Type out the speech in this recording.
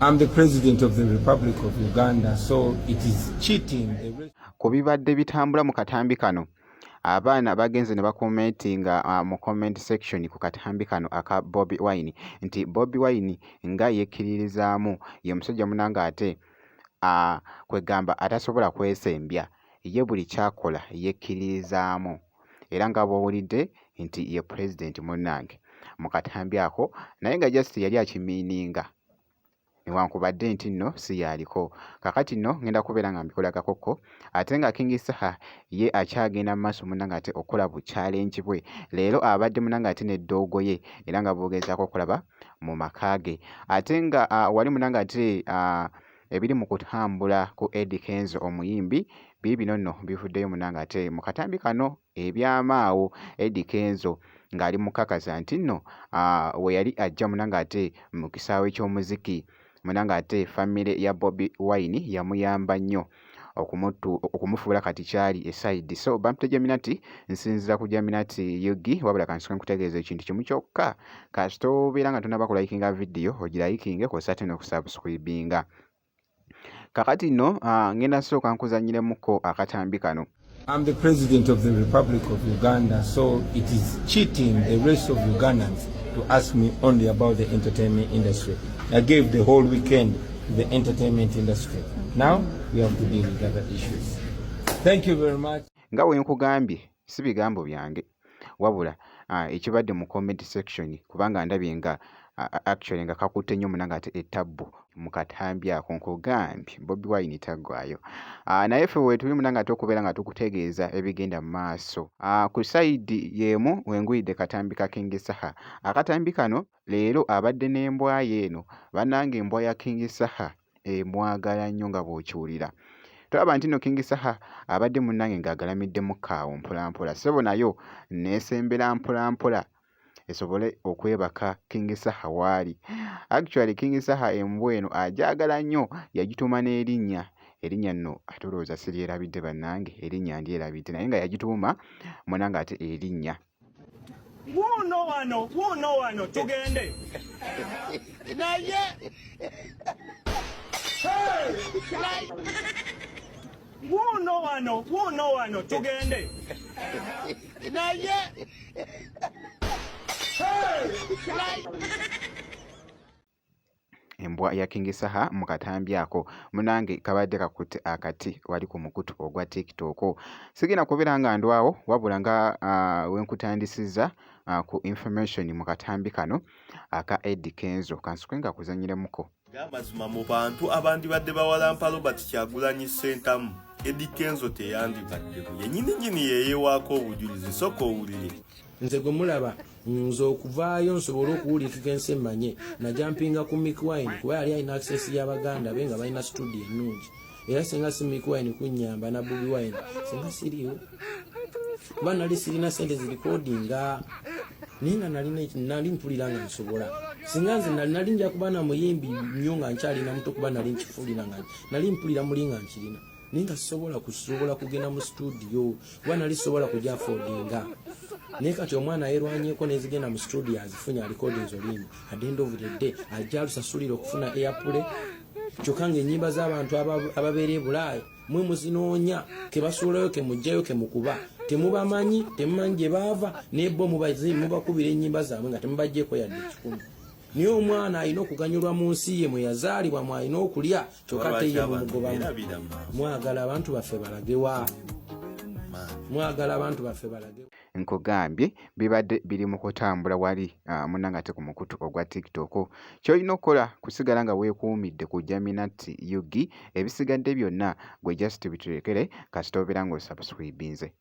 I'm the president of the Republic of Uganda, so it is cheating. Ku bibadde bitambula mu katambi kano, abaana bagenze ne bakomentinga mu comment section ku katambi kano aka Bobi Wine nti Bobi Wine nga yekkiririzaamu ye musajja munanga ate kwegamba atasobola kwesembya, ye buli kyakola yekkiririzaamu era nga bw'owulidde nti ye president munnange mu katambi ako, naye nga just yali akimiininga newankubadde nti nno si yaliko. Kakati nno ngenda kubeera nga mbikolagakoko ate nga King Saha ye akyagenda mu maaso munnange ate okukola bu challenge bwe. Leero abadde munnange ate n'eddoogo ye era nga bw'ogezaako okulaba mu maka ge. Ate nga wali munnange ate ebiri mu kutambula ku Eddie Kenzo omuyimbi biibino nno bivuddeyo munnange ate mu katambi kano ebyamaawo. Eddie Kenzo ng'ali mukakasa nti nno we yali ajja munnange ate mu kisaawe ky'omuziki munnange ate famire ya Bobi Wine yamuyamba nnyo okumufuula kati kyali eside. So bamutegera nti nsinzira ku Jaminati Yugi, wabula kansoke nkutegeeza ekintu kimu kyokka, kasita obeera nga tonaba kulayikinga vidiyo ogirayikinge kw'ossa ate n'okusubscribinga. Kakati nno ngenda sooka nkuzanyiremuko akatambi kano. I'm the president of the Republic of Uganda, so it is cheating the rest of Ugandans to ask me only about the entertainment industry. I gave the whole weekend to the entertainment industry. Now we have to deal with other issues. Thank you very much. Nga bwe nkugambye si bigambo byange, wabula ekibadde mu comment section, kubanga ndabye nga actually nga kakutte nnyo munnange ate ettabbu mu katambi ako. Nkugambye Bobi Wine taggwayo. Naye ffe we tuli munnange ate okubeera nga tukutegeeza ebigenda mu maaso. Ku sayidi y'emu wenguyidde katambi ka King Saha. Akatambi kano leero abadde n'embwa ye eno, bannange embwa ya King Saha emwagala nnyo nga bw'okiwulira. Tulaba nti nno King Saha abadde munnange ng'agalamiddemu kaawo mpolampola, ssebo nayo neesembera mpolampola esobole okwebaka King Saha waali. Actually King Saha embwa eno agyagala nnyo, yagituuma n'erinnya. Erinnya nno ate olowooza siryerabidde bannange, erinnya ndyerabidde naye nga yagituuma munnange ate erinnya. Wuuno wano tugende. Naye wuuno wano tugende. Naye embwa ya King Saha mu katambi ako munnange kabadde kakutte akati wali ku mukutu ogwa TikTok. Sigenda kubeera nga ndwawo, wabula nga wenkutandisizza ku information mu katambi kano aka Eddie Kenzo. Kansuke nga kuzanyiremuko. Amazima mu bantu abandibadde bawalampa Robert Kyagulanyi Ssentamu, Eddie Kenzo teyandibaddewo. Yennyini yeewaako obujulizi, sooka owulire. Nze gwe mulaba nze okuvaayo nsobole okuwulikika ensi emmanye najampinga ku Mick Wine kuba yali alina access y'Abaganda be nga balina studio ennungi. Era singa si Mick Wine kunnyamba na Bobi Wine singa siriwo, kuba nali sirina sente zirikodinga naye nga nali mpulira nga nsobola. Singa nze nali nja kuba na muyimbi nnyo nga nkyalina muto kuba nali nkifuulira nga nali mpulira muli nga nkirina, naye nga kusobola kugenda mu studio kuba nali sobola kujja affordinga. Naye kati omwana yerwanyeeko nezigenda mu studio azifunya recordings olimo at the end of the day ajja alusasulira okufuna airplay. Kyokka ng'ennyimba z'abantu ababeera e Bulaaya mwe muzinoonya ke basuulayo ke mujjayo ke mukuba temubamanyi, temumanyi gye baava, naye bo mubakubira ennyimba zaabwe nga temubaggyeko yadde ekikumi. Naye omwana alina okuganyulwa mu nsi ye mwe yazaalibwa mwalina okulya, kyokka ate ye mumugobamu. Mwagala abantu baffe balagewa. Mwagala abantu baffe balagewa. Nkugambye bibadde biri mu kutambula wali munnange ate ku mukutu ogwa TikTok. Ky'olina okukola kusigala nga weekuumidde ku Jaminati Yugi, ebisigadde byonna gwe just biturekere kasita obeera ng'osubscribinze.